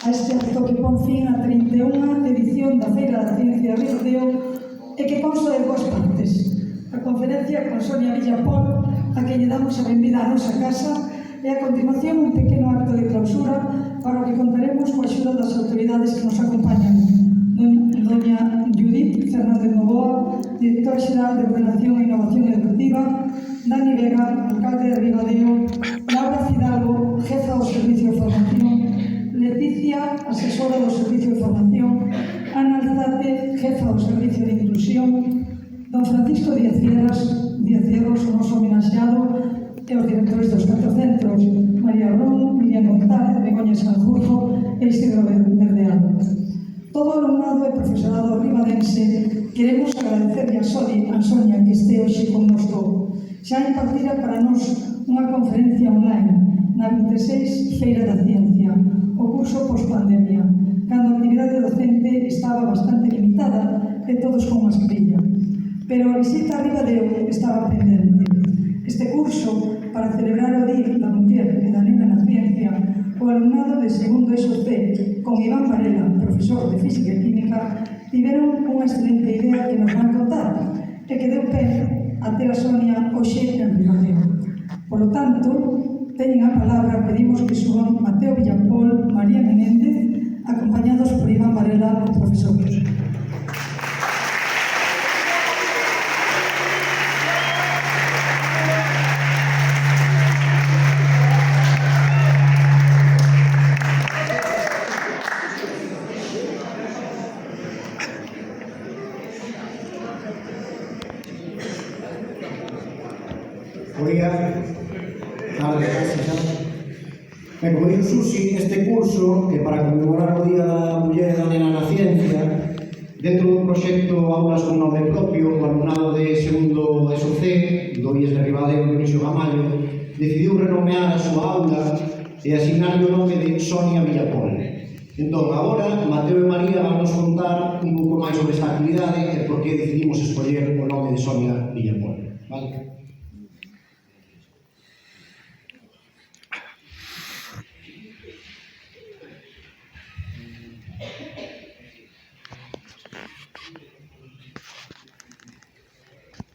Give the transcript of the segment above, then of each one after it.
a este acto que pon fin a 31ª edición da Feira da Ciencia de Ribadeo e que consta de dúas partes. A conferencia con Sonia Villapol, a que lle damos a benvida á nosa casa, e a continuación un pequeno acto de clausura para o que contaremos coa axuda das autoridades que nos acompañan. Doña Judith Fernández Novoa, directora xeral de Ordenación e Innovación Educativa, Dani Vega, alcalde de Ribadeo, Laura Fidalgo, jefa do Servicio de Formación, Leticia, asesora do Servicio de Formación, Ana Alzate, jefa do Servicio de Inclusión, don Francisco Díaz Hierros, o noso homenaxeado, e os directores dos 4 centros, María Ron, Miriam González, Begoña Sanjurjo e Isidro Verdeado. Todo o alumnado e profesorado ribadense queremos agradecerle a Sonia que este hoxe connosco. Xa impartira para nós unha conferencia online na 26 Feira da Ciencia, o curso post-pandemia, cando a actividade docente estaba bastante limitada e todos con mascarilla. Pero a visita a Ribadeo estaba pendente. Este curso, para celebrar o Día da Muller e da Nena na Ciencia, o alumnado de segundo SOC, con Iván Varela, profesor de Física e Química, tiveron unha excelente idea que nos van contar e que deu pé a ter a Sonia hoxe en Ribadeo. Por lo tanto, teñen a palabra, pedimos que suban Mateo Villapol, María Menéndez, acompañados por Iván Varela, profesor. Como dixo Susi, este curso, que para conmemorar o Día da Muller e da Nena na Ciencia, dentro dun proxecto Aulas con nome propio, o alumnado de segundo SOC, do IES de Ribadeo, Dionisio Gamallo, decidiu renomear a súa aula e asignarlle o nome de Sonia Villapol. Entón, agora, Mateo e María van nos contar un pouco máis sobre esta actividade e por que decidimos escoller o nome de Sonia Villapol. Vale?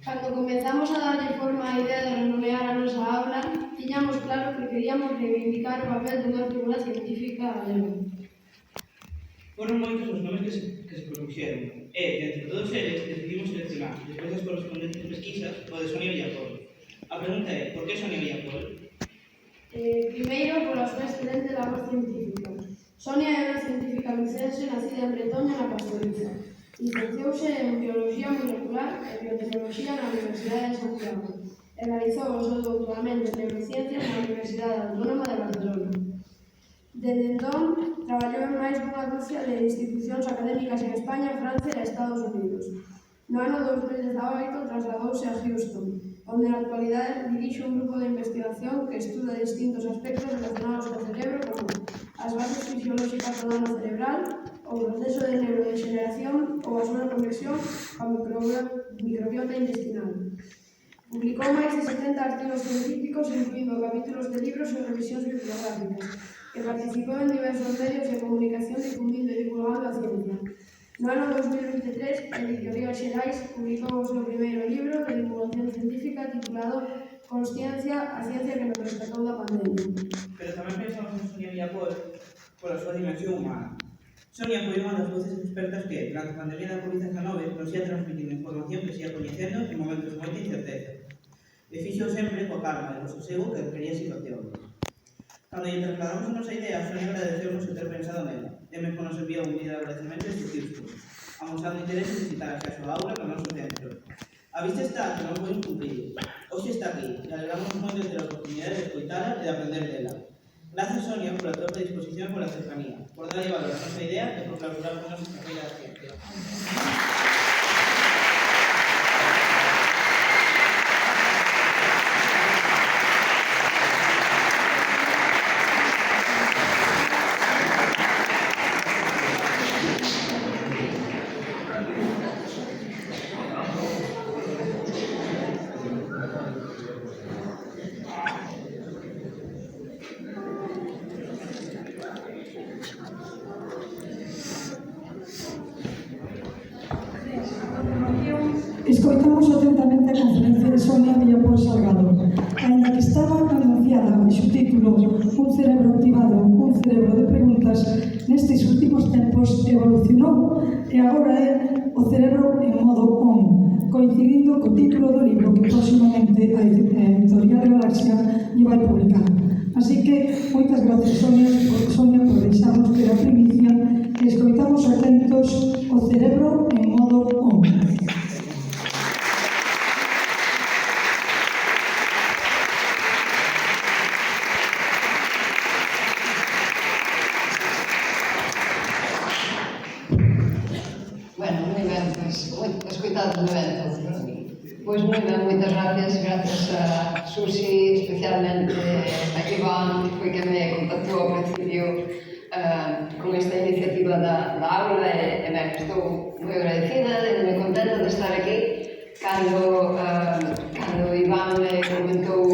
Cando comezamos a darlle forma á idea de renomear a nosa aula, tiñamos claro que queríamos reivindicar o papel dunha figura científica galega. Foron moitos os nomes que se propuxeron e, entre todos eles, decidimos seleccionar, despois das correspondentes pesquisas, o de Sonia Villapol. A pregunta é, por que Sonia Villapol? Primeiro, pola súa excelente labor científica. Sonia é unha científica lucense nacida en Bretoña, na Pastoriza. Licenciouse en Biología Molecular e Biotecnoloxía na Universidade de Santiago e realizou o seu doutoramento en Neurociencias na Universidade Autónoma de Barcelona. Dende entón, traballou en máis dunha dúcia de institucións académicas en España, Francia e Estados Unidos. No ano 2018 trasladouse a Houston, onde na actualidade dirixe un grupo de investigación que estuda distintos aspectos relacionados co cerebro como as bases fisiolóxicas do dano cerebral, o proceso de neurodegeneración ou a súa conexión coa microbiota intestinal. Publicou máis de 70 artigos científicos, incluindo capítulos de libros e revisións bibliográficas, e participou en diversos medios de comunicación difundindo e divulgando a ciencia. No ano 2023, Editorial Xerais publicou o seu primeiro libro de divulgación científica titulado Consciencia, a ciencia que nos rescatou da pandemia. Pero tamén pensamos en Sonia Villapol pola súa dimensión humana. Sonia foi unha das voces expertas que, durante a pandemia da COVID-19, nos ia transmitindo información que se ia coñecendo en momentos de moita incerteza. E fixo sempre coa calma e co sosego que requería a situación. Cando lle trasladamos a nosa idea, Sonia agradeceu-nos o ter pensado nela, e mesmo nos enviou un vídeo de agradecemento e sustiusco, amosando interés en visitar a súa aula no noso centro. A vista está que non foi incumplido. Hoxe está aquí, e alegramos moito de ter a oportunidade de escoitala e de aprender dela. Gracias, Sonia, por a tua predisposición e por a cercanía, por darlle valor a nosa idea e por colaborar con nosa feira da ciencia. Escoitamos atentamente a conferencia de Sonia Villapol Salgado, ainda que estaba anunciada baixo o título Un cerebro activado, un cerebro de preguntas, nestes últimos tempos evolucionou e agora é o cerebro en modo on, coincidindo co título do libro que próximamente a Editorial Galaxia lle vai publicar. Así que, moitas gracias, Sonia, por deixarnos ter a primicia e escoitamos atentos o cerebro en modo on. Escoitado no evento. Pois moi ben, moitas gracias a Susi, especialmente a Iván, que foi que me contactou ao principio con esta iniciativa da aula e ben, estou moi agradecida e moi contenta de estar aquí cando Iván me comentou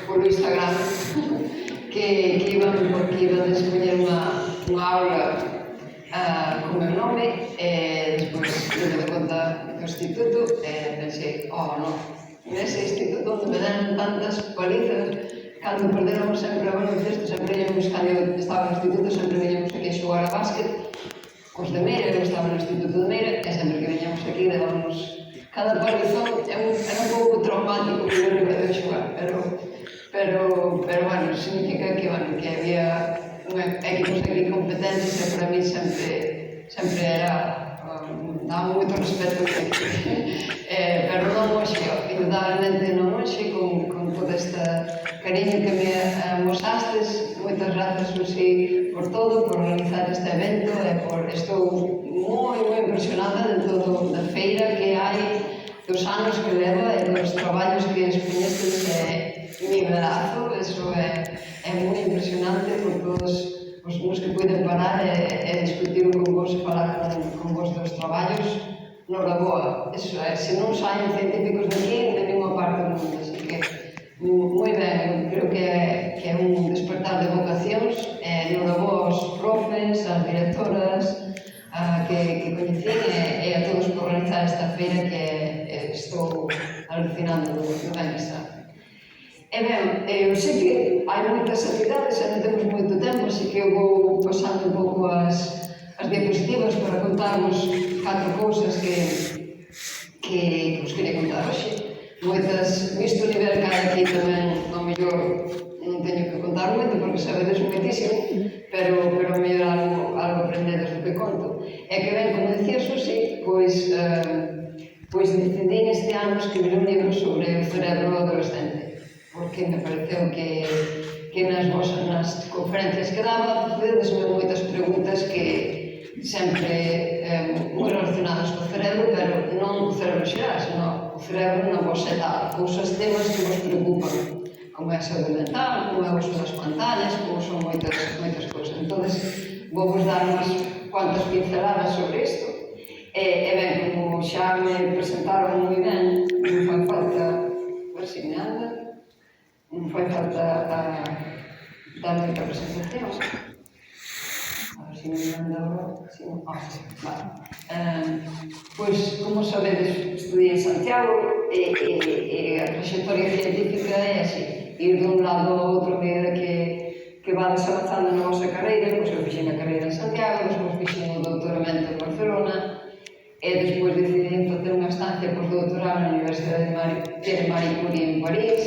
por Instagram que iban a escoller unha aula con meu nome e despois me dei conta do instituto e pensei, non, nese instituto onde me deron tantas palizas cando perdéramos sempre o baloncesto, sempre íamos, cando estaba no instituto, sempre veníamos aquí a xogar a básquet cos de Meira, eu estaba no instituto de Meira e sempre que veníamos aquí dábamos cada palizón, era un pouco traumático que eu non podía xogar, pero bueno, significa que había equipos aquí competentes e para mí sempre era daba moito respeto pero non hoxe, indudablemente non hoxe con todo este cariño que me mosastes. Moitas grazas, Susi, por todo, por organizar este evento e estou moi impresionada de todo da feira que hai, dos anos que leva e dos traballos que expoñestes nivelazo. Eso é moi impresionante por todos os que puiden parar e discutir con vos e falar con vos dos traballos. Noraboa, eso é, se non saen científicos daqui, de ninguna parte do mundo, así que moi ben, creo que é un despertar de vocacións. Noraboa aos profes, ás directoras que coñecín e a todos por organizar esta feira que estou alucinando do ben que está. E ben, eu sei que hai moitas actividades e non temos moito tempo, así que eu vou pasando un pouco as diapositivas para contarvos 4 cousas que vos queria contar hoxe. Moitas, visto o nivel que hai aquí tamén, ao mellor non teño que contar moito porque sabedes moitísimo, pero mellor algo aprendedes do que conto. E que ben, como dicía Susi, pois decidí neste ano escribir un libro sobre o cerebro adolescente, porque me pareceu que nas conferencias que daba facedesme moitas preguntas que sempre moi relacionadas co cerebro, pero non o cerebro xeral, senón o cerebro na vosa etapa, cousas, temas que vos preocupan, como é a saúde mental, como é o uso das pantallas, como son moitas cousas. Entón, vou vos dar unhas cuantas pinceladas sobre isto. E ben, como xa me presentaron moi ben, non fai falta, a ver se me anda, non fai falta dar moita presentación. A ver se me anda agora. Vale. Pois, como sabedes, estudiei en Santiago e a trayectoria científica é así. Ir dun lado ao outro a medida que vades avanzando na vosa carreira. Pois eu fixen a carreira en Santiago, despois fixen o doutoramento en Barcelona e despois decidí facer unha estancia postdoctoral na Universidade de Marie Curie en París.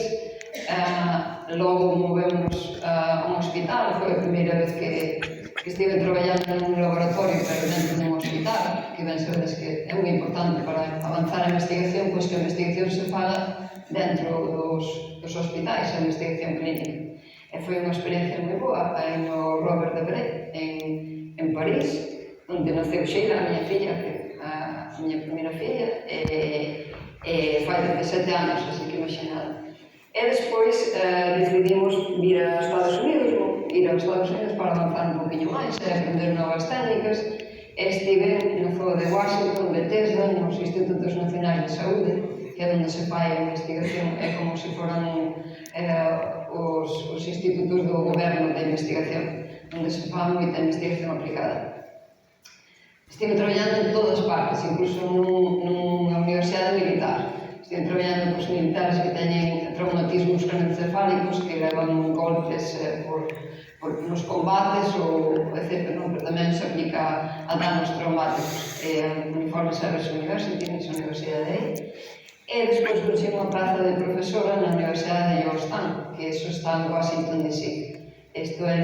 Logo movemos a un hospital, foi a primeira vez que estive traballando nun laboratorio, pero dentro dun hospital, que ben sabedes que é moi importante para avanzar a investigación, pois que a investigación se faga dentro dos hospitais, a investigación clínica. E foi unha experiencia moi boa, aí no Robert Debré, en París, onde naceu Sheila, a miña filla, a miña primeira filla, e fai 17 anos, así que imaginade. E despois decidimos ir a Estados Unidos para avanzar un poquinho máis e aprender novas técnicas. Estive na zona de Washington, Bethesda, nos Institutos Nacionais de Saúde, que é onde se fai a investigación, é como se foran os institutos do goberno de investigación, onde se fai moita investigación aplicada. Estive traballando en todas partes, incluso nunha universidade militar. Estive traballando cos militares que teñen traumatismos craneoencefálicos, que levan golpes nos combates ou etc. Pero tamén se aplica a danos traumáticos. A Uniformes Service University, nesa universidade aí. E despois puxen unha praza de profesora na Universidade de Georgetown, que eso está en Washington DC. Isto é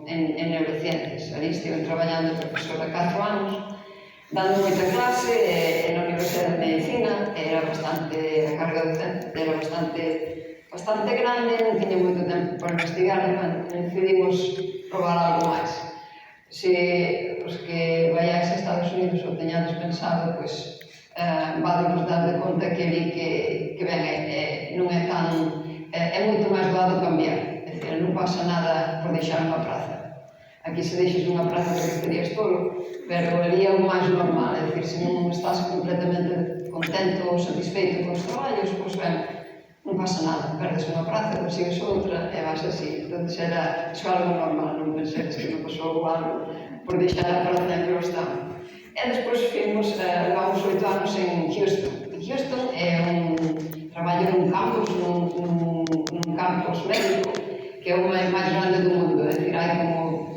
en neurociencias. Ali estive traballando de profesora 4 anos, dando moita clase na Universidade de Medicina. A carga docente era bastante grande, non tiña moito tempo para investigar, e decidimos probar algo máis. Se os que vayáis a Estados Unidos ou teñades pensado, pois vademos dar de conta que ali que ben, non é tan... é moito máis doado cambiar. É dicir, non pasa nada por deixar unha praza. Aquí se deixes unha praza que estarías tolo, pero ali é o máis normal. É dicir, se non estás completamente contento ou satisfeito con os traballos, pois ben, non pasa nada. Perdes unha praza, consigues outra e vas así. Entón, era algo normal, non penseres que me pasou algo por deixar a praza en Georgetown. E despois levamos 8 anos en Houston. Houston é un traballo nun campus médico, que é o máis grande do mundo. É dicir, hai como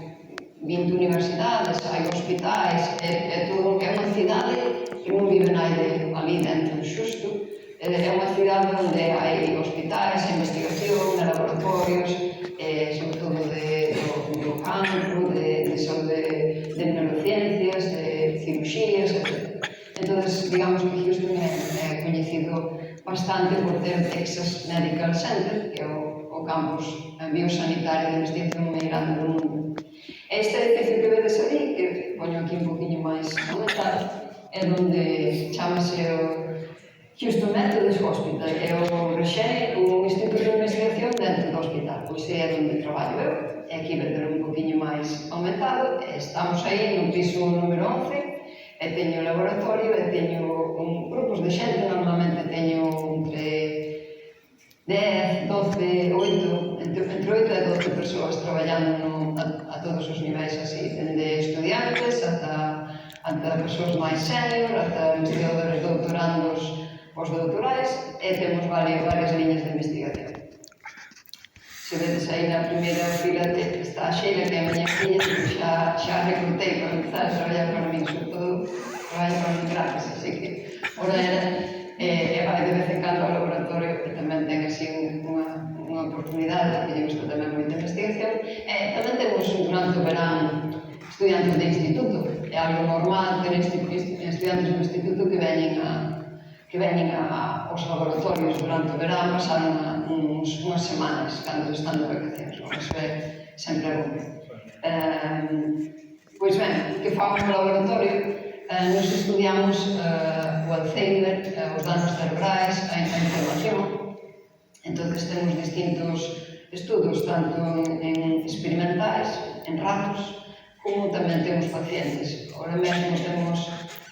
20 universidades, hai hospitais, é todo que é unha cidade que non vive naide ali dentro, xusto. É unha cidade onde hai hospitais, investigación, laboratorios, sobre todo do campo, de saúde, de neurociencias, de cirugías, etc. Entón, digamos que Houston é coñecido bastante por ter Texas Medical Center, que é o campus biosanitario de investigación máis grande do mundo. Este edificio que vedes ali, que poño aquí un poquinho máis aumentado, é onde chamase o Houston Methodist Hospital, é o rexei, o instituto de investigación dentro do hospital. Pois é onde traballo eu, e aquí vedes un poquinho máis aumentado. Estamos aí no piso número 11, e teño o laboratorio, e teño grupos de xente, normalmente teño entre 10, 12, 8, entre 8 e 12 persoas traballando a todos os niveis así, dende estudiantes ata persoas máis senior, ata investigadores doutorandos, postdoctorais, e temos varias liñas de investigación. Se vedes aí na primeira fila está a Sheila, que é a miña filla, que xa recrutei para empezar a traballar para min, sobre todo traballo para min gratis, así que ora e vai de vez en cando ao laboratorio, que tamén ten así unha oportunidade, porque lle gusta tamén moita investigación. Tamén temos durante o verán estudiantes de instituto. É algo normal ter estudiantes do instituto que veñen aos laboratorios durante o verán, pasar unhas semanas cando están de vacacións. Iso é sempre bom. Pois ben, que famos no laboratorio? Nos estudiamos o Alzheimer, os danos cerebrais, a información. Entón, temos distintos estudos, tanto en experimentais, en ratos, como tamén temos pacientes. Ahora mesmo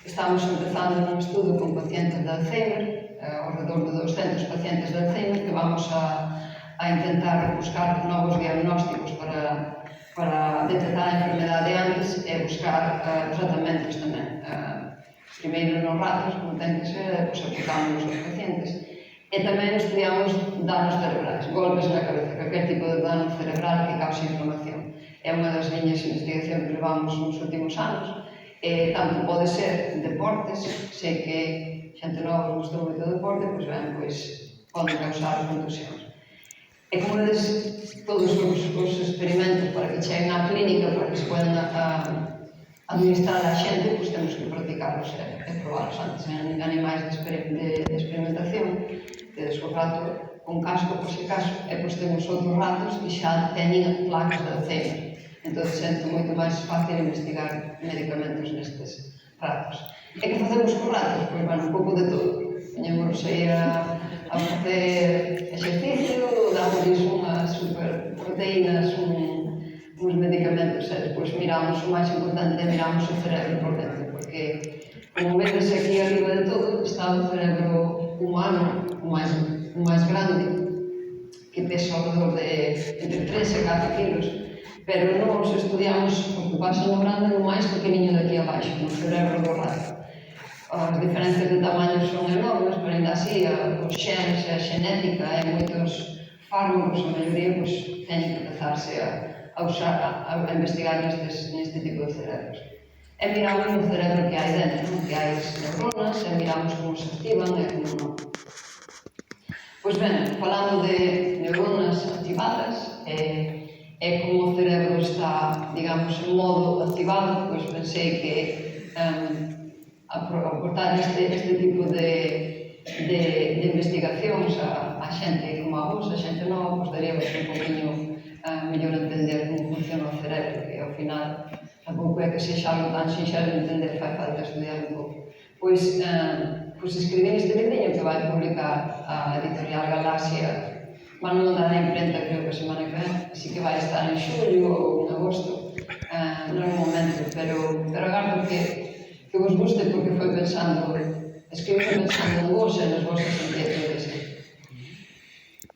estamos empezando un estudo con pacientes de Alzheimer, ao redor de 200 pacientes de Alzheimer, que vamos a intentar buscar novos diagnósticos para detectar a enfermedade antes e buscar tratamentos tamén. Primeiro nos ratos, como ten que ser, e depois aplicamos aos pacientes. E tamén estudiamos danos cerebrais, golpes na cabeza, calquer tipo de dano cerebral que cause inflamación. É unha das liñas de investigación que levamos nos últimos anos. Tanto pode ser deportes, sei que xente nova gustou moito o deporte, pois ben, poden causar contusións. E como vedes, todos os experimentos para que cheguen á clínica, para que se poden administrar a xente, pois temos que practicarlos e probarlos antes en animais de experimentación, que o rato con casco, por se caso, e pois temos outros ratos que xa teñen placas de Alzheimer. Entón, sento moito máis fácil investigar medicamentos nestes ratos. E que facemos con ratos? Pois, bueno, un pouco de todo. Poñémonos aí a facer exercicio, dámosles unhas superproteínas, uns medicamentos, e despois miramos, o máis importante é miramos o cerebro por dentro, porque, como vedes aquí arriba de todo, está o cerebro humano, o máis grande, que pesa ao redor de entre 3 e 4 kilos, pero nos estudiamos o que pasa no grande no máis pequeniño de aquí abaixo, no cerebro do rato. As diferencias de tamaño son enormes, pero ainda así os xenes e a xenética e moitos fármacos, a maioría, teñen que empezarse a investigar neste tipo de cerebros. E miramos no cerebro que hai dentro, que hai as neuronas, e miramos como se activan e como non. Pois ben, falando de neuronas activadas e como o cerebro está, digamos, en modo activado, pois pensei que aportar este tipo de investigacións a xente como a vos, a xente nova, pois daríamos un poquinho mellor entender como funciona o cerebro, que ao final tampouco é que sexa algo tan sinxelo de entender, fai falta estudiar un pouco. Pois escribín este libriño que vai publicar a editorial Galaxia, van a mandar na imprenta, creo que a semana que vem, así que vai estar en xullo ou en agosto, non é un momento, pero agardo que vos guste porque foi pensando, escribir pensando en vos e nas vosas inquietudes.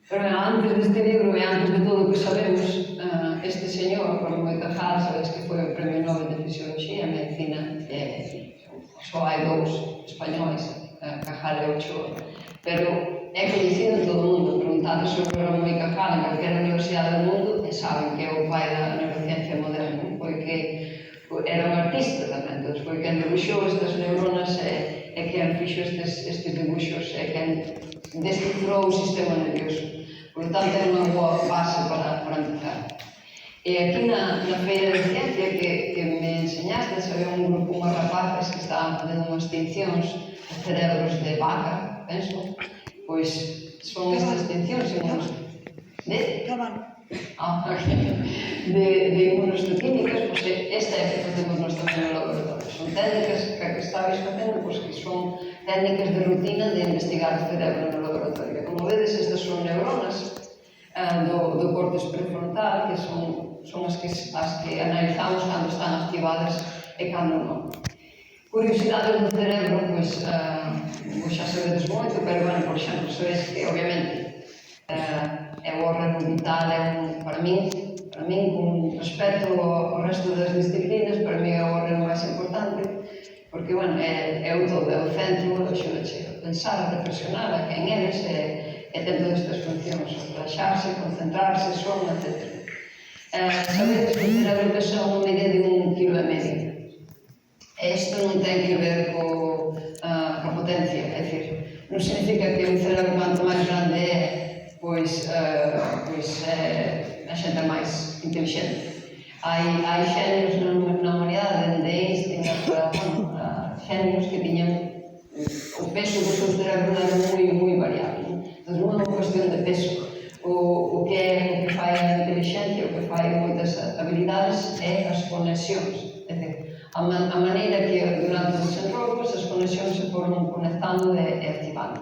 Pero antes deste libro e antes de todo o que sabemos, este señor, Ramón y Cajal, sabes que foi o Premio Nobel de Fisioloxía e Medicina, só hai dous españois, Cajal e Ochoa, pero é coñecido en todo o mundo. Preguntade sobre Ramón y Cajal en calquera universidade do mundo e saben que é o pai da neurociencia moderna, porque era un artista tamén, entón foi quen debuxou estas neuronas e quen fixo estes dibuxos e quen descifrou o sistema nervioso. Por tanto, é unha boa base para empezar. E aquí na feira de ciencia que me enseñaste, había un grupo, unhas rapaces que estaban facendo unhas tincións de cerebros de vaca, penso, pois son estas tincións de inmunohistoquímicas, pois esta é que facemos nós tamén no laboratorio. Son técnicas que estabais facendo, pois que son técnicas de rutina de investigar o cerebro no laboratorio. Como vedes, estas son neuronas do córtex prefrontal, que son as que analizamos cando están activadas e cando non. Curiosidades do cerebro, pois xa sabedes moito, pero, por exemplo, sabedes que, obviamente, é o órgano vital, para min, con respecto ao resto das disciplinas, para min é o órgano máis importante, porque, é o todo, é o centro, axudache a pensar, a reflexionar, a quen eres, e ten todas estas funcións, relaxarse, concentrarse, son, etc. Sabedes que o cerebro pesa unha media de 1,5 kg. E isto non ten que ver coa potencia, é dicir, non significa que un cerebro quanto máis grande é, pois a xente é máis inteligente. Hai xenios na humanidade, dende Einstein hasta xenios que tiñan o peso do seu cerebro era moi variable. Entón, non é unha cuestión de peso. O que fai a inteligencia, o que fai moitas habilidades é as conexións. É dicir, a maneira que durante o desenvolvemento as conexións se foron conectando e activando.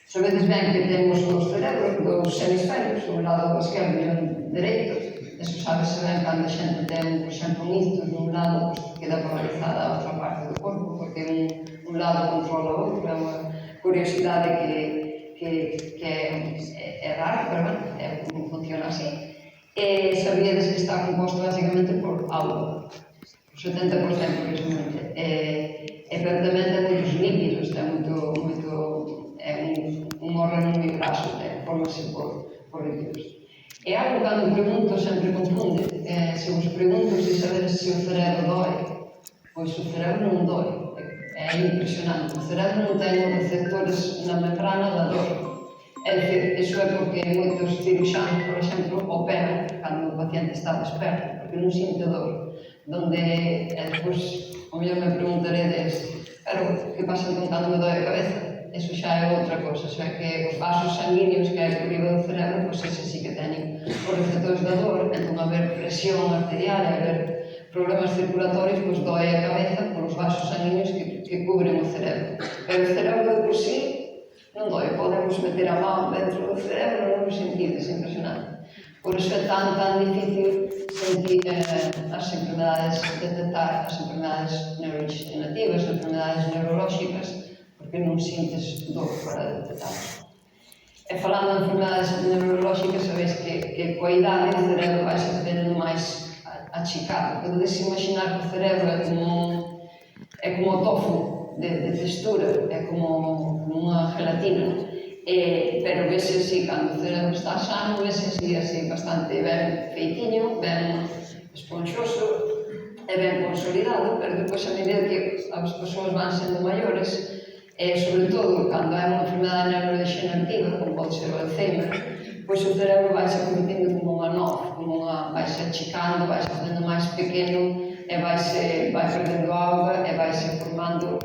Sabedes ben que temos nos cerebros dos hemisferios, o lado esquerdo e o dereito. Eso sabese ben cando a xente ten, por exemplo, un ictus nun lado, queda paralizada a outra parte do corpo, porque un lado controla o outro. É unha curiosidade que é rara, pero funciona así. E sabíades que está composto basicamente por auga. O 70% precisamente. Pero tamén ten moitos lípidos, ten un órgano moi graso, formase por lípidos. E algo cando pregunto sempre confunde. Se vos pregunto se sabedes se o cerebro dói, pois o cerebro non dói. É impresionante. O cerebro non ten receptores na membrana da dor. É dicir, iso é porque moitos ciruxanos, por exemplo, operan cando o paciente está desperto, porque non sinte dor. Donde, despois, o mellor me preguntaredes, pero, que pasa entón cando me dói a cabeza? Eso xa é outra cosa, xa que os vasos sanguíneos que hai por riba do cerebro, pois ese sí que teñen os receptores da dor, entón haber presión arterial e haber problemas circulatorios, pois dói a cabeza por os vasos sanguíneos que cubren o cerebro. Pero o cerebro de por sí non dói, podemos meter a mão dentro do cerebro non o sentides, é impresionante. Por iso é tan difícil sentir as enfermedades, detectar as enfermedades neurodegenerativas, as enfermedades neurolóxicas, porque non sintes dor para detectarlas. E falando de enfermedades neurolóxicas, sabeis que coa idade o cerebro vai se facendo máis achicado. Podedes imaginar que o cerebro é como o tofu de textura, é como unha gelatina, pero vese así, cando o cerebro está sano, vese así bastante ben feitiño, ben esponxoso e ben consolidado, pero depois a medida que as persoas van sendo maiores, sobre todo cando hai unha enfermedade neurodegenerativa, como pode ser o Alzheimer, pois o cerebro vai se convertindo como unha noz, vai se achicando, vai se facendo máis pequeno, e vai perdendo auga e vai se formando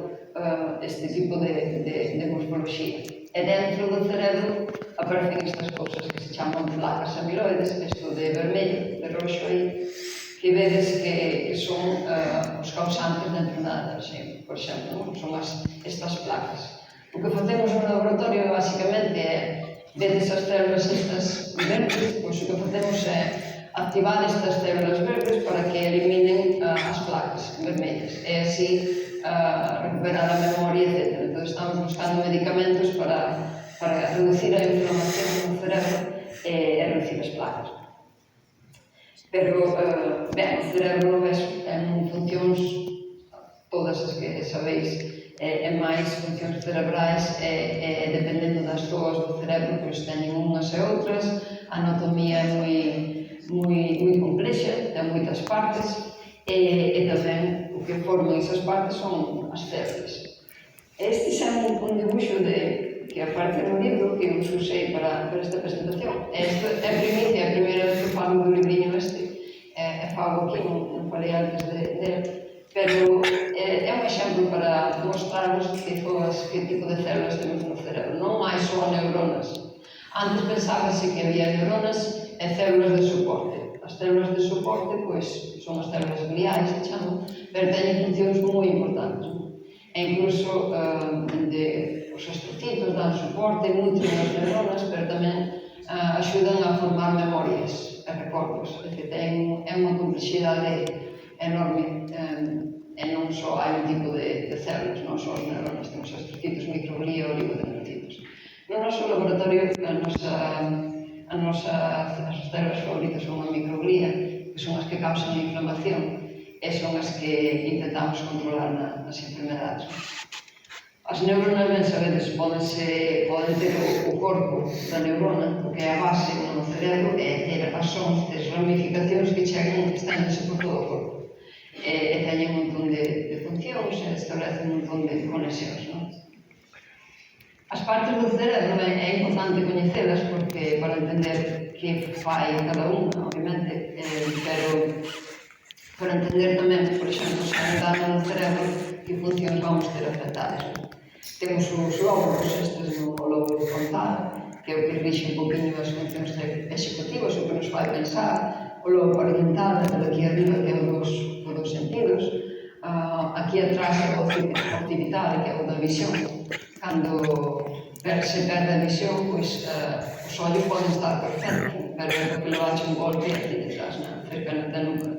este tipo de morfoloxía. E dentro do cerebro aparecen estas cousas que se chaman placas amiloides, isto de vermello, de roxo aí, que vedes que son os causantes da enfermedade de Alzheimer, por exemplo, son estas placas. O que facemos no laboratorio, basicamente, é vedes as células estas verdes, pois o que facemos é activar estas células verdes para que eliminen as placas vermellas e así recuperar a memoria, etc. Entón estamos buscando medicamentos para reducir a inflamación no cerebro e reducir as placas. Pero, ben, o cerebro en funcións todas as que sabeis, e máis funcións cerebrais, dependendo das zoas do cerebro, pois teñen unhas e outras, a anatomía é moi complexa, ten moitas partes, e tamén o que forman esas partes son as células. Este é un dibuixo que aparece no libro que eu usei para esta presentación. Esta é a primicia, a primeira vez que falo do libriño e falo aquí, non falei antes dele, pero é un exemplo para mostraros que tipo de células temos no cerebro, non máis só neuronas. Antes pensábase que había neuronas e células de soporte. As células de soporte, pois, son as células gliais, se chaman, pero teñen funcións moi importantes. E incluso os astrocitos dan soporte, nutren as neuronas, pero tamén axudan a formar memorias e recordos. É dicir, é unha complexidade enorme, e non só hai un tipo de células, non só as neuronas, temos astrocitos, microglía, oligodendrocitos. No noso laboratorio, as células favoritas son a microglía, que son as que causan a inflamación, e son as que intentamos controlar nas enfermedades. As neuronas, ben sabedes, poden ter o corpo da neurona, o que é a base no cerebro, e ter as sons, as ramificacións que chegan, que esténdose por todo o corpo. E teñen un montón de funcións, e establecen un montón de conexións. As partes do cerebro é importante coñecelas porque para entender que fai cada unha, obviamente, pero para entender tamén, por exemplo, se andando no cerebro, que funcións vamos ter afectadas. Temos os lóbulos, estes no lóbulo frontal, que é o que rixe un poquinho as funcións executivas, o que nos fai pensar, o lobo parietal, aquí arriba, que é o dos sentidos, aquí atrás é o occipital, que é o da visión. Cando se perde a visión, pois os ollos poden estar perfectos, pero é porque levaxe un golpe aquí detrás, cerca da nuca.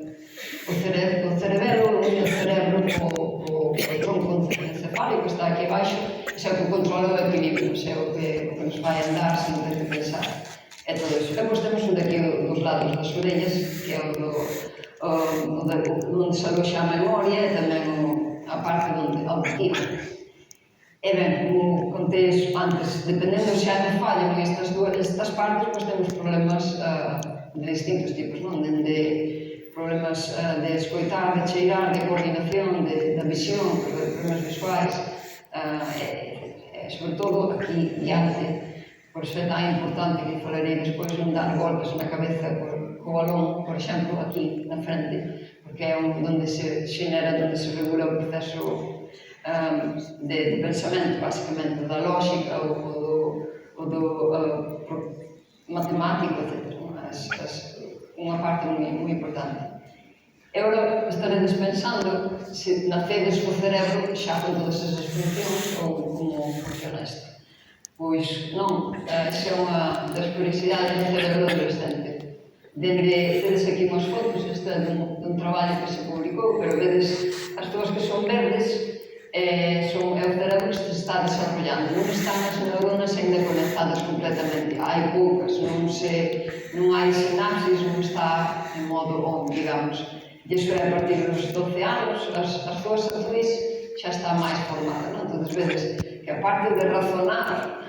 O cerebro, o tronco encefálico está aquí abaixo, é o que controla o equilibrio, é o que nos vai andar sin ter que pensar. É todo iso. Depois temos un daqui dos lados das orellas, que é onde se aloxa a memoria e tamén a parte auditiva. E ben, como contei antes, dependendo se hai fallo en estas partes, pois temos problemas de distintos tipos, non? Dende problemas de escoitar, de cheirar, de coordinación, da visión, problemas visuais, e sobre todo aquí diante, por iso é tan importante que falarei despois non dar golpes na cabeza co balón, por exemplo, aquí na frente, porque é onde se xenera, onde se regula o proceso de pensamento, basicamente, da lógica ou do matemático, etc. Unha parte moi importante. E agora estaredes pensando se nacedes co cerebro xa con todas esas funcións ou como funciona isto. Pois non, esa é unha das curiosidades do cerebro adolescente. Vedes aquí unhas fotos, esta é dun traballo que se publicou, pero vedes as dúas que son verdes, é o cerebro que se está desarrollando. Non están as neuronas ainda conectadas completamente. Hai poucas, non hai sinapsis, non está en modo on, digamos. E iso é a partir dos 12 anos, as súas azuis xa está máis formada, non? Entón, vedes que a parte de razonar,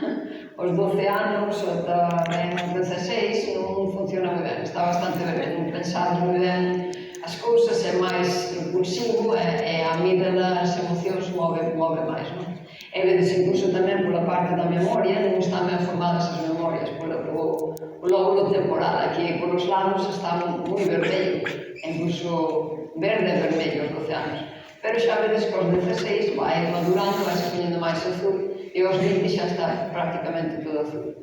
os 12 anos ata os 16 non funciona moi ben, está bastante ben, non pensamos moi ben as cousas, é máis impulsivo e a amígdala, as emocións move máis, non? E vedes incluso tamén pola parte da memoria, non están ben formadas as memorias, o lóbulo temporal, aquí polos lados está moi vermello, incluso verde e vermello aos 12 anos. Pero xa vedes que aos 16 vai madurando, vai se poñendo máis azul, e aos 20 xa está prácticamente todo azul.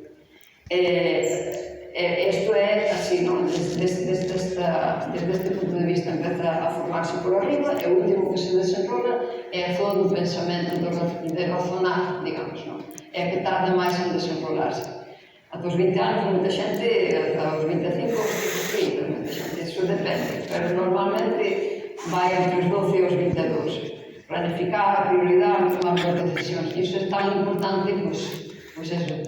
Isto é así, non? Desde este punto de vista empeza a formarse por arriba e o último que se desenrola é a zona do pensamento, de razonar, digamos, non? É a que tarda máis en desenrolarse. Ata os 20 anos, moita xente, ata os 25, os 30, moita xente, iso depende, pero normalmente vai entre os 12 e os 22. Planificar, prioridade, tomar boas decisións. Iso é tan importante, pois eso.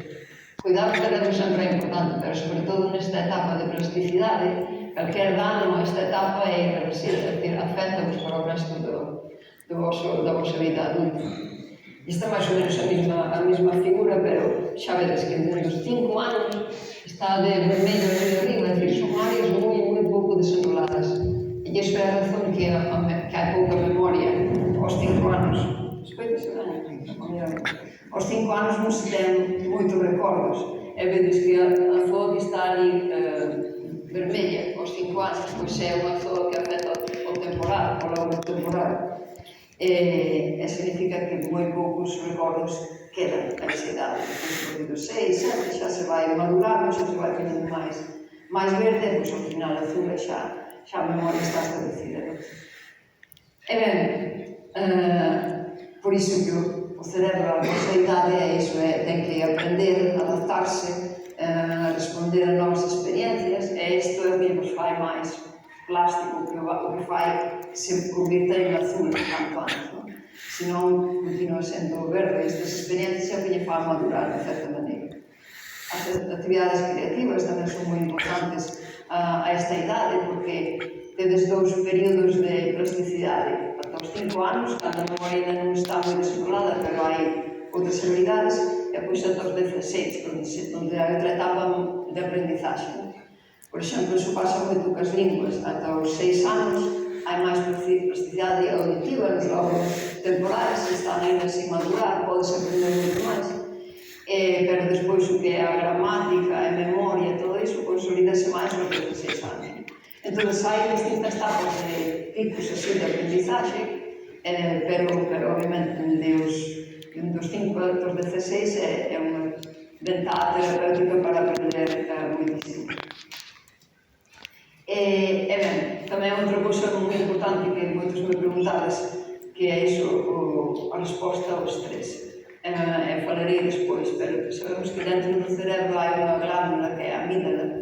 Cuidar do cerebro sempre é importante, pero sobre todo nesta etapa de plasticidade, calquer dano a esta etapa é irreversible, é dicir, afecta-vos para o resto da vosa vida adulta. Isto é máis ou menos a mesma figura, pero xa vedes que entre os 5 anos está de vermello e arriba, é dicir, son áreas moi pouco desenroladas. E iso é a razón que hai pouca memoria aos 5 anos. Escoitase ben? Aos 5 anos non se ten moitos recordos. E vedes que a zona que está ali vermella aos 5 anos, pois é unha zona que afecta o temporal, o lóbulo temporal. E significa que moi poucos recordos quedan a esa idade. Depois dos 6, 7, xa se vai madurando, xa se vai tendo máis verde, pois ao final azul e xa a memoria está establecida. E ben, por iso que o cerebro, a nosa idade é iso, ten que aprender, adaptarse, responder a novas experiencias, e isto é o que nos fai máis plástico, o que fai que se convirta en azul tanto anos, non? Se non continua sendo verde, estas experiencias é o que lle fan madurar, de certa maneira. As actividades creativas tamén son moi importantes a esta idade, porque tedes dous períodos de plasticidade. Ata os 5 anos, cando a memoria ainda non está moi desenrolada, pero hai outras habilidades, e pois ata os 16, onde hai outra etapa de aprendizaxe. Por exemplo, iso pasa moito cas linguas. Ata os 6 anos hai máis plasticidade auditiva nos lóbulos temporales, que están ainda sin madurar, podes aprender moito máis. Pero despois o que é a gramática, a memoria, todo iso, consolídase máis nos 16 anos. Entón, hai distintas etapas de tipos así de aprendizaxe, pero obviamente dos 5 aos 16 é unha ventaja terapéutica para aprender moitísimo. E ben, tamén outra cousa moi importante que moitos me preguntades, que é iso, a resposta ao estrés. Falarei despois, pero sabemos que dentro do cerebro hai unha glándula que é a amígdala.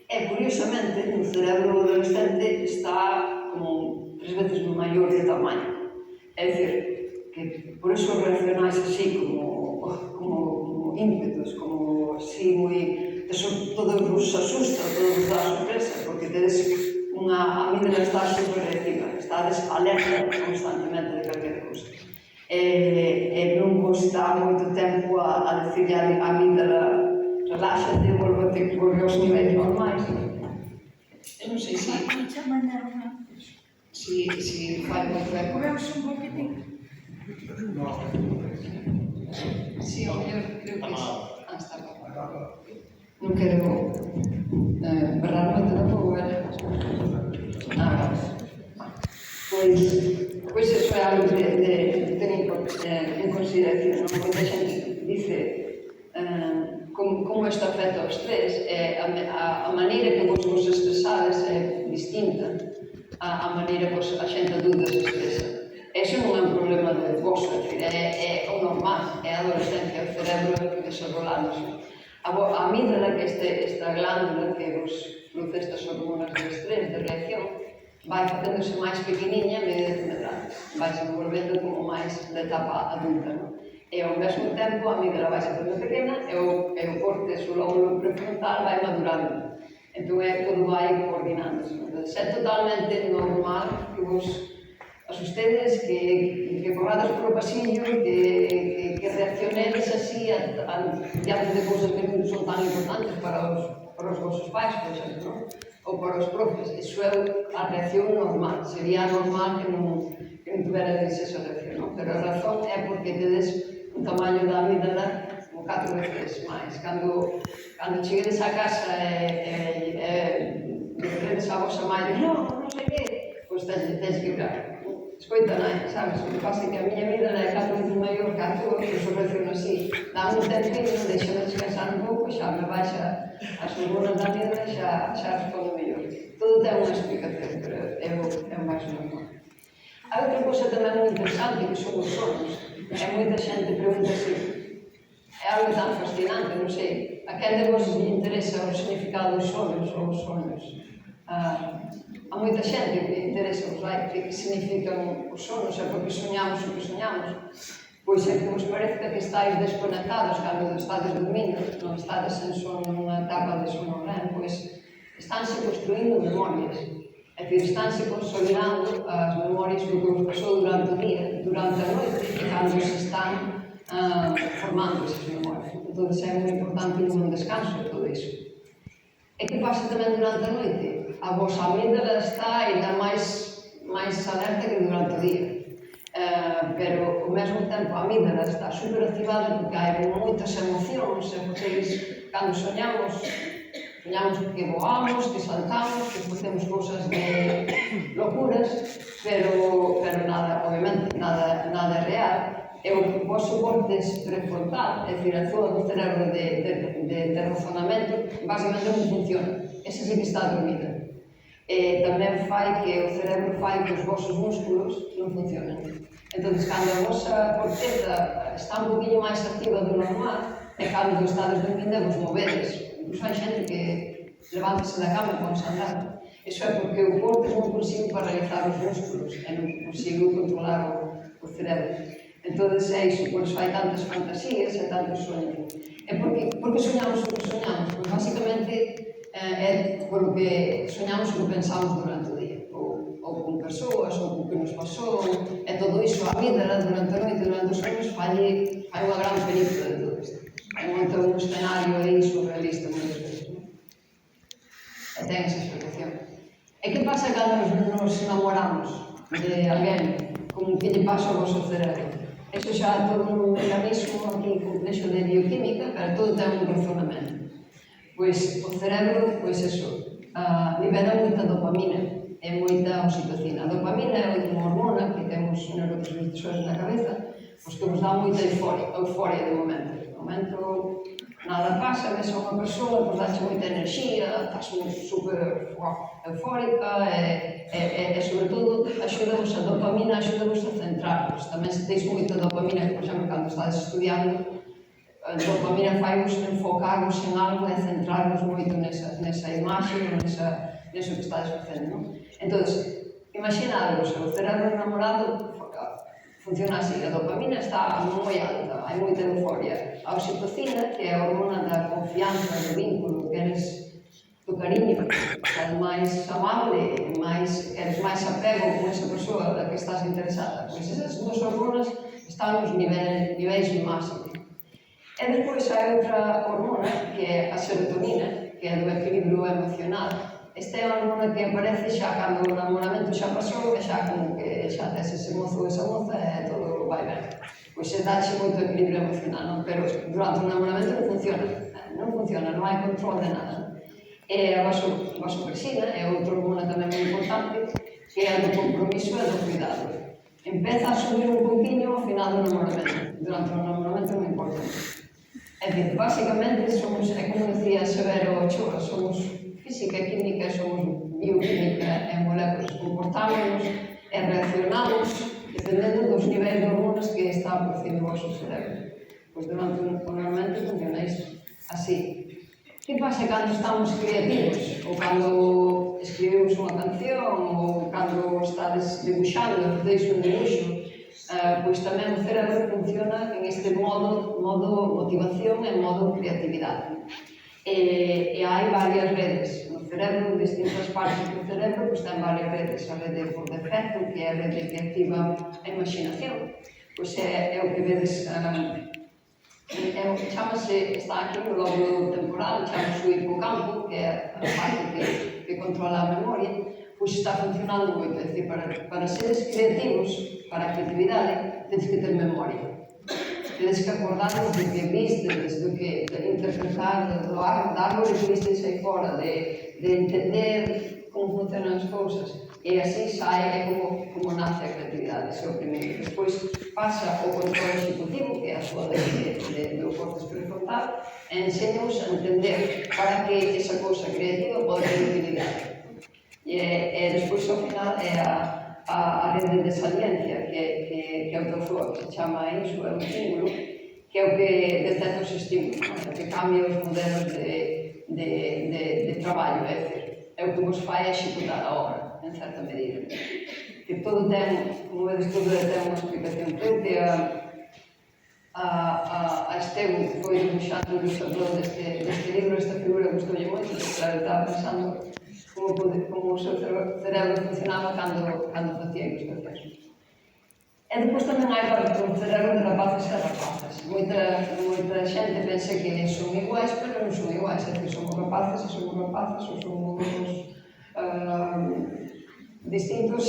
Curiosamente, no cerebro do adolescente está como 3 veces maior de tamaño. É dicir, que por iso reaccionais así como ímpetos, como así moi... todo vos asusta, todo vos dá sorpresa, porque tedes unha amígdala está superreactiva, estades alerta constantemente de calquer cousa. E non vos dá moito tempo a decirle a amígdala reláxate, volve aos niveis normais. Eu non sei se fai moito eco. Movemos un poquitín. Si, o mellor creo que iso. Está ben. Non quero berrar moito tampouco, verdad? Pois iso é algo de ter en consideración. Moita xente dice como isto afecta ao estrés, a maneira que vos estresades é distinta a maneira que a xente adulta se estresa. Iso non é un problema de vos, é o normal, é a adolescencia, o cerebro que desenrolándose. A amígdala, que esta glándula que vos produce estas hormonas de estrés, de reacción, vai facéndose máis pequeniña a medida que medrades. vais volvendo como máis de etapa adulta, non? E ao mesmo tempo a amígdala vai sendo pequena e o córtex, o lóbulo prefrontal vai madurando. Entón todo vai coordinándose. Entón é totalmente normal que vos asustedes, que corrades polo pasillo, que reaccionedes así diante de cousas que non son tan importantes para os vosos pais, por exemplo, non? Ou para os profes. Iso é a reacción normal. Sería normal que non tuverades esa reacción, non? Pero a razón é porque tedes un tamaño da amígdala como 4 veces máis. Cando cheguedes a casa e dices a vosa mãe, non sei que, pois tens que ver. Escoita, nai, sabes? O que pasa é que a miña amígdala é 4 veces maior que a tua, que eu reacciono así. Dá un tempinho, deixa-me descansar un pouco, xa me baixa as hormonas da amígdala e xa respondo mellor. Todo ten unha explicación, pero é o máis normal. Hai outra cousa tamén moi interesante que son os sonos. Moita xente pregunta así, é algo tan fascinante, non sei, a quen de vos lle interesa o significado dos sonos ou os sonos? A moita xente que interesa que significan os sonos, é porque soñamos o que soñamos, pois é que vos parezca que estáis desconectados cando estades dormindo, non estades en sono nunha etapa de sono REM, pois estánse construindo memorias. É dicir, estánse consolidando as memorias do que vos pasou durante o día, durante a noite, cando se están formando esas memorias. Entón, é moi importante un descanso de todo iso. E que pasa tamén durante a noite? A vosa amígdala está ainda máis alerta que durante o día. Pero, ao mesmo tempo, a amígdala está superactivada porque hai moitas emocións, e vocês, cando soñamos que voamos, que saltamos, que facemos cousas de locuras, pero nada, obviamente, nada real. E o vosso córtex prefrontal, é dicir, a zona do cerebro de razonamento, basicamente non funciona. Ese sí que está dormida. E tamén fai que o cerebro fai que os vosos músculos non funcionen. Entón, cando a vosa corteza está un poquinho máis activa do normal, é cando estades dormindo e vos movedes. Incluso hai xente que levántase da cama e ponse a andar. Iso é porque o córtex non consigo paralizar os músculos e non consigo controlar o cerebro. Entón, é iso, por iso hai tantas fantasías e tantos soños. E por que soñamos o que soñamos? Pois, basicamente, é por que soñamos o que pensamos durante o día. Ou con persoas, ou con que nos pasou, e todo iso, a amígdala durante a noite, durante os sonhos, fai unha gran película de todo isto. Monta un escenario aí surrealista moitas veces, non? E ten esa explicación. E que pasa cando nos namoramos de alguén? Como que lle pasa ao vosso cerebro? Iso xa é todo un mecanismo aquí complexo de bioquímica, pero todo ten un razonamento. Pois o cerebro, pois eso, libera moita dopamina e moita oxitocina. A dopamina é unha hormona que temos neurotransmisores na cabeza, pois que nos dá moita euforia de momento. De momento, nada pasa, ves a unha persoa, pois dache moita enerxía, estás super eufórica e sobre todo, axudamos a dopamina, axudamos a centrarnos. Tamén se teis moita dopamina, por exemplo, cando estades estudiando, a dopamina fai-vos enfocarvos en algo e centrarvos moito nesa imaxe, neso que estades facendo, non? Entón, imaginadvos, o cerebro enamorado funciona así, a dopamina está moi alta, hai moita euforia. A oxitocina, que é a hormona da confianza, do vínculo, que eres do cariño, que é máis amable, queres máis apego con esa persoa da que estás interesada. Pois esas duas hormonas están nos niveis máximos. E despois hai outra hormona, que é a serotonina, que é do equilibrio emocional. Esta é a hormona que aparece xa cando o namoramento xa pasou e xa como que xa tes ese mozo ou esa moza e todo vai ben. Pois se dache moito equilibrio emocional, non? Pero durante o namoramento non funciona, non hai control de nada. E a vasopresina é outra hormona tamén moi importante, que é a do compromiso e do cuidado. Empeza a subir un pouquinho ao final do namoramento. Durante o namoramento non importa. É dicir, basicamente, somos, é como decía Severo Ochoa, somos física e química, somos bioquímica e moléculas, comportámonos e reaccionamos dependendo dos niveis de hormonas que está producindo o vosso cerebro. Pois durante o namoramento funciona isto, así. Que pasa cando estamos creativos ou cando escribimos unha canción ou cando estades debuxando e facéis un debuxo, pois tamén o cerebro funciona en este modo motivación e modo creatividade. E hai varias redes no cerebro, distintas partes do cerebro, pois ten varias redes. A rede por defecto, que é a rede que activa a imaginación, pois é o que vedes, chamase, está aquí no lóbulo temporal, chamase o hipocampo, que é a parte que controla a memoria, pois está funcionando moito. É dicir, para seres creativos, para a creatividade, tens que ter memoria. Tens que acordar do que vistes, do que interpretar, da árbore que vistes aí fora, de entender como funcionan as cousas. E así sai, é como nace a creatividade, ese é o primeiro. Despois pasa o control executivo, que é a súa do corte prefrontal, e enseñamos a entender para que esa cousa creativa pode ter utilidade. E despois, ao final, é a rede de saliencia, que é outra súa, que se chama iso, é un símbolo, que é o que detecta os estímulos, que cambia os modelos de traballo, é dicir, é o que vos fai executar a obra, en certa medida. Que todo ten, como vedes, todo ten unha explicación. Creo que a Esteu, que foi dibuixando o ilustrador deste libro, esta figura gustoulle moito, porque claro, estaba pensando como o seu cerebro funcionaba cando facía ilustracións. E depois tamén hai o cerebro de rapaces e rapazas. Moita xente pensa que son iguais, pero non son iguais. É que somos rapaces, ou somos distintos,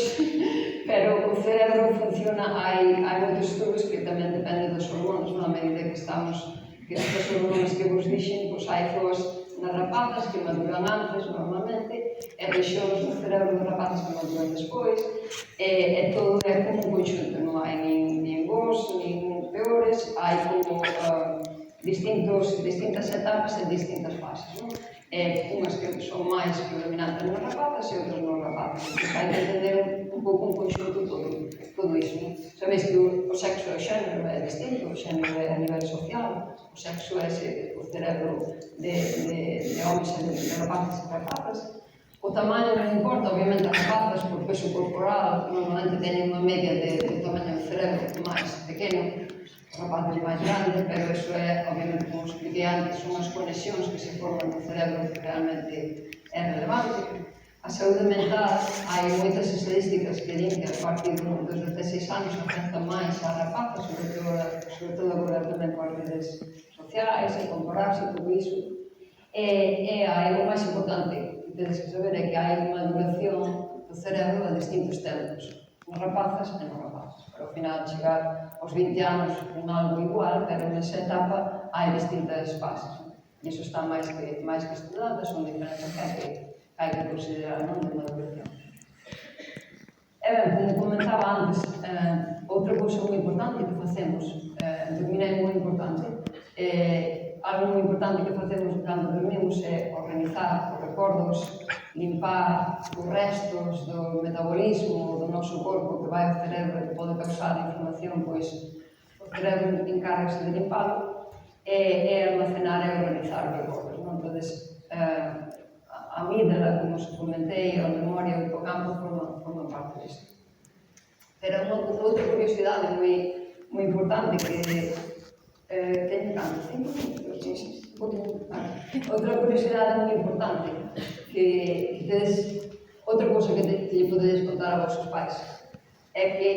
pero o cerebro funciona. Hai moitos estudos que tamén dependen dos hormonas, na medida que estes hormonas que vos dixen, pois hai zoas nas rapazas que maduran antes, normalmente, e rexións no cerebro dos rapazas que maduran despois, e todo é como un conxunto, non hai nin bons, nin peores, hai como distintas etapas e distintas fases, non? Unhas que son máis predominantes nas rapazas e outras nos rapazas. Entón, hai que entender un pouco un conxunto todo iso, non? Sabeis que o sexo e o xénero é distinto, o xénero é a nivel social, o sexo é o cerebro de homens e de rapazes e rapazas. O tamaño non importa, obviamente, as rapazas, por peso corporal, normalmente teñen unha media de tamaño do cerebro máis pequeno, os rapazes máis grandes, pero iso é, obviamente, como expliquei antes, son as conexións que se forman no cerebro que realmente é relevante. A saúde mental, hai moitas estadísticas que din que a partir dos 16 anos afectan máis a rapazas, sobre todo agora tamén coas redes sociais, e compararse, todo iso. E hai o máis importante que tedes que saber é que hai unha duración do cerebro a distintos tempos, nos rapazas e nos rapazes. Pero ao final, chegar aos 20 anos con algo igual, pero nesa etapa hai distintas fases. E iso está máis que estudado, son diferentes que hai que considerar, non, de maduración. E ben, como comentaba antes, outra cousa moi importante que facemos, dormir é moi importante, algo moi importante que facemos cando dormimos é organizar os recordos, limpar os restos do metabolismo do noso corpo que vai ao cerebro e que pode causar inflamación, pois o cerebro encárgase de limpalo e almacenar e organizar os recordos, non? Entón, a amígdala, como os comentei, a memoria, o hipocampo forman parte disto. Pero outra curiosidade moi importante que teño tanto, 5 minutos, outra curiosidade moi importante que tedes, outra cousa que lle podedes contar a vosos pais é que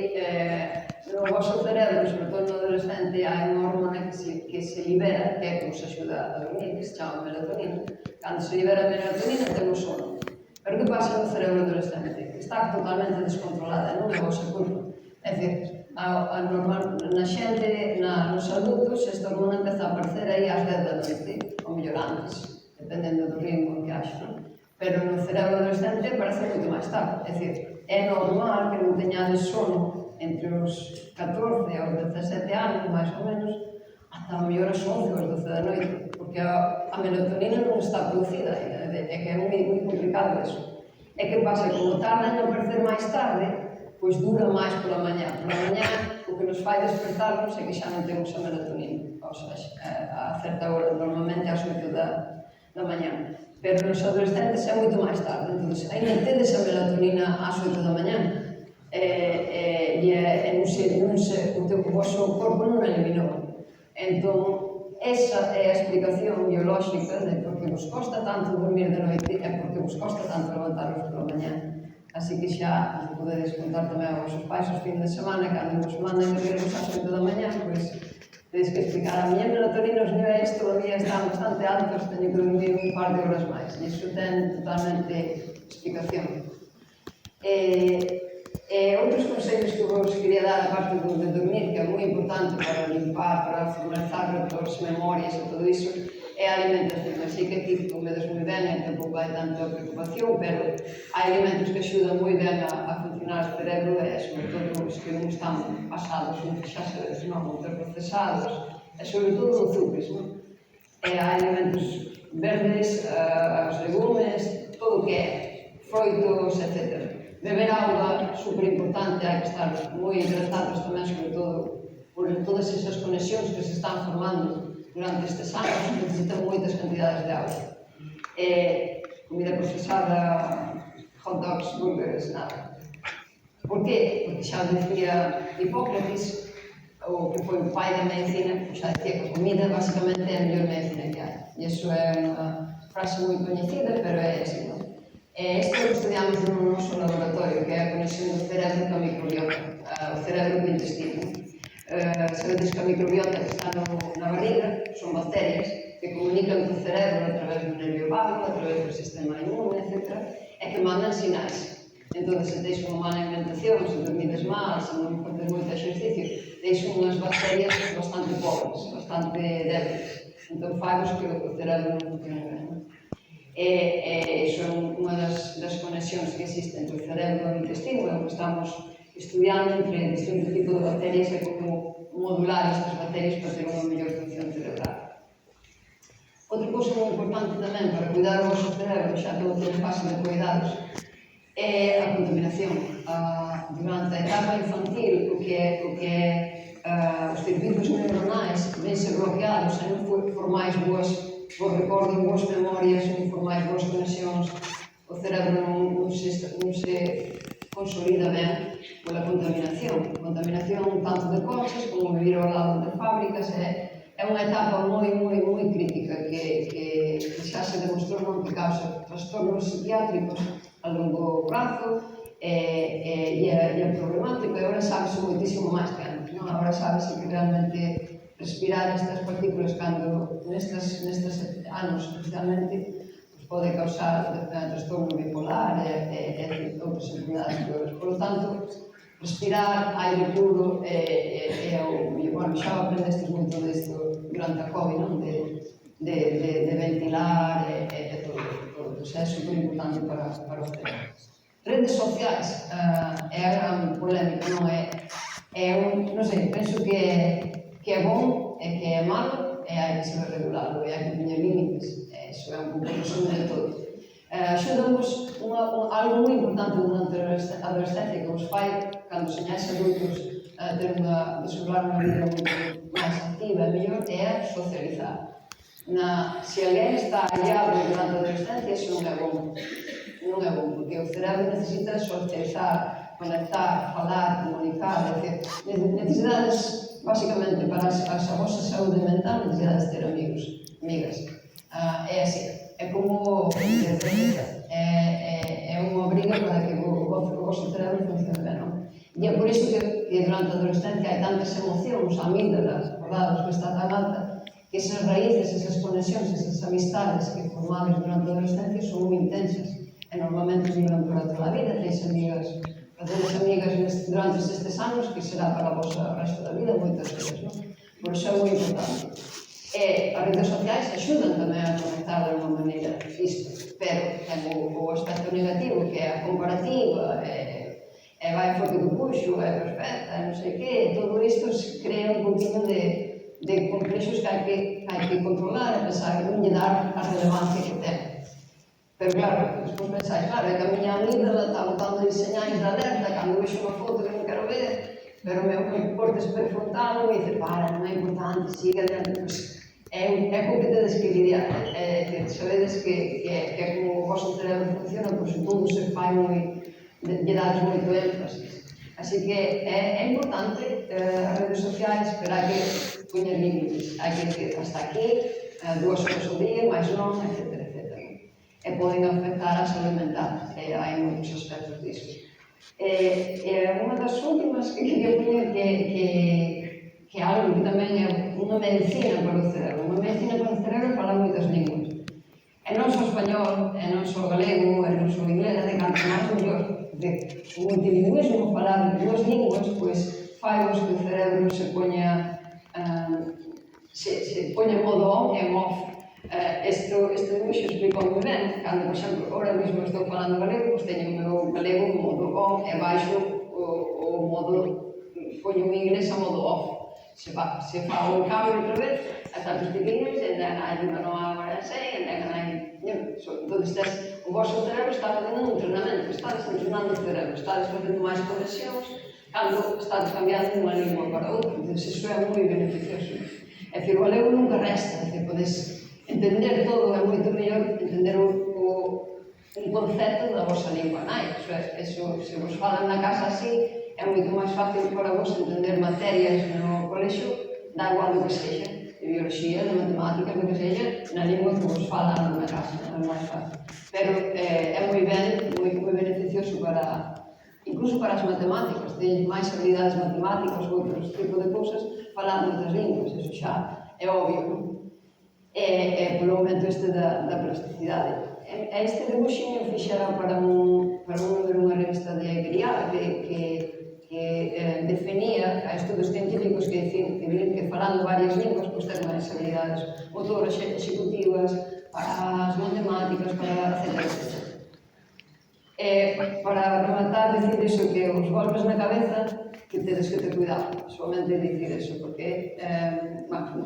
no voso cerebro, sobre todo no adolescente, hai unha hormona que se libera, que é que nos axuda a dormir, que se chama melatonina. Cando se libera a melatonina, temos sono. Pero que pasa no cerebro adolescente? Que está totalmente descontrolada, non é vosa culpa. É dicir, na xente, nos adultos, esta hormona empeza a aparecer aí ás 10 da noite, ou mellor antes, dependendo do ritmo que haxa, non? Pero no cerebro adolescente aparece moito máis tarde. É dicir, é normal que non teñades sono entre os 14 e os 17 anos, máis ou menos, ata a mellor as 11 ou as 12 da noite, porque a melatonina non está producida, é que é moi complicado eso. E que pasa? Como tardan a aparecer máis tarde, pois dura máis pola mañá. Pola mañá, o que nos fai despertarnos é que xa non temos a melatonina, ou sea, a certa hora, normalmente ás 8 da mañá. pero nos adolescentes é moito máis tarde, entón, ainda tedes a melatonina ás 8 da mañá, o vosso corpo non a eliminou. Entón, esa é a explicación biolóxica de por que vos costa tanto dormir de noite e por que vos costa tanto levantaros pola mañá. Así que xa podedes contar tamén aos vosos pais os fins de semana, cando vos mandan a vervos ás 8 da mañá, pois tedes que explicar a miña melatonina, os niveis todavía están bastante altos, teño que dormir un par de horas máis. E iso ten totalmente explicación. Outros consellos que vos quería dar, aparte do de dormir, que é moi importante para limpar, para formalizar as memorias e todo iso, é a alimentación. Así que aquí comedes moi ben e tampouco hai tanta preocupación, pero hai alimentos que axudan moi ben a funcionar o cerebro e, sobre todo, os que non están pasados, xa sabedes, ultraprocesados, e, sobre todo, azúcares, non? Hai alimentos verdes, os legumes, todo o que é, froitos, etc. Beber auga, super importante, hai que estar moi hidratados tamén, sobre todo, por todas esas conexións que se están formando durante estes anos, necesitan moitas cantidades de auga. Comida procesada, hot dogs, burgers, nada. Por qué? Porque xa decía Hipócrates, o que foi o pai da medicina, xa decía que a comida basicamente é a mellor medicina que hai. E iso é unha frase moi coñecida, pero é así, non? Isto lo estudiamos no noso laboratorio, que é a conexión do cerebro coa microbiota, o cerebro co intestino. Sabedes que a microbiota que está na barriga son bacterias que comunican co cerebro a través do nervio vago, a través do sistema inmune, etc. E que mandan sinais. Entón, se teis unha mala alimentación, se dormides mal, se non faces moito exercicio, teis unhas bacterias bastante pobres, bastante débiles. Entón, fagos que o cerebro non funciona ben. Son unha das conexións que existen entre o cerebro e o intestino, é o que estamos estudiando entre distintos tipos de bacterias e como modular estas bacterias para ter unha mellor función cerebral. Outra cousa moi importante tamén para cuidar o vosso cerebro, xa que o tenéis fase de cuidados, é a contaminación. Durante a etapa infantil, o que é os circuitos neuronais vense bloqueados e non formais vos recorden, boas memorias, non formais boas conexións, o cerebro non se consolida ben pola contaminación. Contaminación tanto de coches como vivir ao lado de fábricas é unha etapa moi crítica que xa se demostrou non que causa trastornos psiquiátricos a longo prazo e é problemático, e agora sabes moitísimo máis que antes, non? Agora sabes que realmente respirar estas partículas cando nestes anos especialmente pode causar trastorno bipolar e outras enfermedades peores. Por lo tanto, respirar aire puro bueno, xa aprendestes moito disto durante a COVID, non? De ventilar e todo. É super importante para o cerebro. Redes sociais é a gran polémica, non é? Non sei, penso que é bom e que é malo, e hai que saber regularlo, e hai que poñer límites. Iso é un pouco resumen de todo. Axudamos algo moi importante durante a adolescencia que vos fai, cando soñáis adultos, desarrollar unha vida moito máis activa e mellor, é socializar. Se alguén está aliado durante a adolescencia, iso non é bom. Non é bom, porque o cerebro necesita socializar, conectar, falar, comunicar, necesidades basicamente para a vosa saúde mental, necesitades ter amigos, amigas. É así, é como é unha obriga para que o vosso cerebro funcione ben, non? E é por iso que durante a adolescencia hai tantas emocións, amígdalas, recordados que está tan alta, que esas raíces, esas conexións, esas amistades que formades durante a adolescencia son moi intensas e normalmente duran para toda a vida. Teis amigas durante estes anos que será para o vosso resto da vida, moitas veces, non? Por iso é moi importante. As redes sociais axudan tamén a conectar de unha maneira isto, pero ten o aspecto negativo, que é a comparativa, vai a foto do puxo, é perfecta, non sei que, todo isto crea un poquinho de complexos que hai que controlar e pensar que non lle dar a relevancia que ten. Pero claro, despois pensáis, claro, é que a miña amígdala está botando señais de alerta cando vexo unha foto que non quero ver, pero o meu corte prefrontal me dice, para, non é importante, sigue adiante. É como que tedes que lidiar, sabedes que como o vosso cerebro funciona, pois todo se fai lle dades moito énfasis. Así que é importante as redes sociais, pero hai que poñer límites, hai que decir hasta aquí, 2 horas ao día, máis non, etc. E poden afectar a saúde mental, hai moitos aspectos disso. Unha das últimas que quería poñer que é algo que tamén é unha medicina para o cerebro. Unha medicina para o cerebro fala moitas linguas. E non só español, e non só galego, e non só inglés, e canto máis mellor. O multilingüismo, falar dúas linguas, pois fai que o cerebro se poña en modo on e en off. Este dibuixo explica moi ben, cando, por exemplo, ahora mesmo estou falando galego, pois teño o meu galego en modo on e baixo o modo, poño o inglés a modo off. Se fa o cambio outra vez, hasta que speak English, and then I don't know what I say, and then o vosso cerebro está facendo un entrenamento, estades entrenando o cerebro, estades facendo máis conexións, cando estades cambiando unha lingua para outra, entón, iso é moi beneficioso. É dicir, o galego nunca resta, é dicir, podes entender todo, é moito mellor entender un concepto da vosa lingua nai, eso, se vos falan na casa así, é moito máis fácil para vos entender materias no colexo, dá igual do que sexa, de biología, de matemáticas, do que sexa, na lingua que vos falan na casa, é máis fácil. Pero é moi ben, moi beneficioso para, incluso para as matemáticas, teñen máis habilidades matemáticas ou outros tipos de cousas, falando outras linguas, eso xa é obvio, non? E polo momento da plasticidade. Este debuxinho fixera para unha revista de Grial que definía a estudos científicos que dicían que falando varias linguas pois ten máis habilidades motoras executivas para as matemáticas, para etc. Para rematar, dicir iso que os golpes na cabeza que tedes que ter cuidado, solamente dicir iso, porque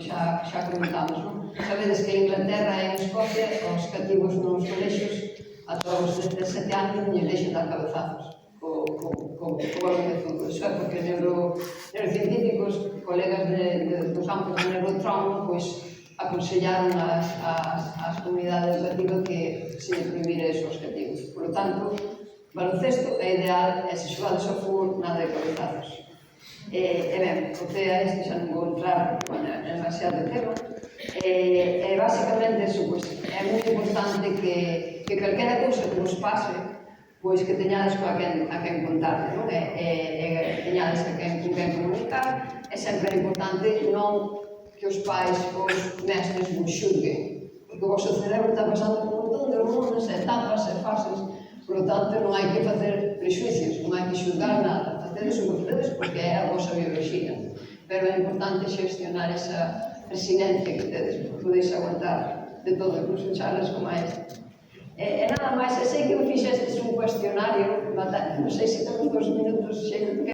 xa comentamos, non? Sabedes que en Inglaterra e en Escocia os cativos nos colexios ata os 17 anos non lle deixan dar cabezazos co balón de fútbol. Iso é porque neurocientíficos, colegas do campo de neurotrauma, pois aconsellaron ás comunidades educativas que se prohibira iso aos cativos. Por lo tanto, baloncesto é ideal e se xogades ao fútbol nada de cabezazos. Ben, o tema este xa non vou entrar en demasiado tema. Basicamente, iso, é moi importante que calquera cousa que vos pase, pois que teñades a quen contar, non? Teñades con quen comunicar. É sempre importante non que os pais ou os mestres vos xulguen, porque o vosso cerebro está pasando por un montón de hormonas, etapas e fases, por lo tanto non hai que facer prejuicios, non hai que xulgar nada, facedes o que facedes porque é a vosa biología, pero é importante xestionar esa resilencia que tedes, porque podeis aguantar de todo, incluso charlas como esta. E nada máis, sei que me fixestes un cuestionario, non sei se temos 2 minutos,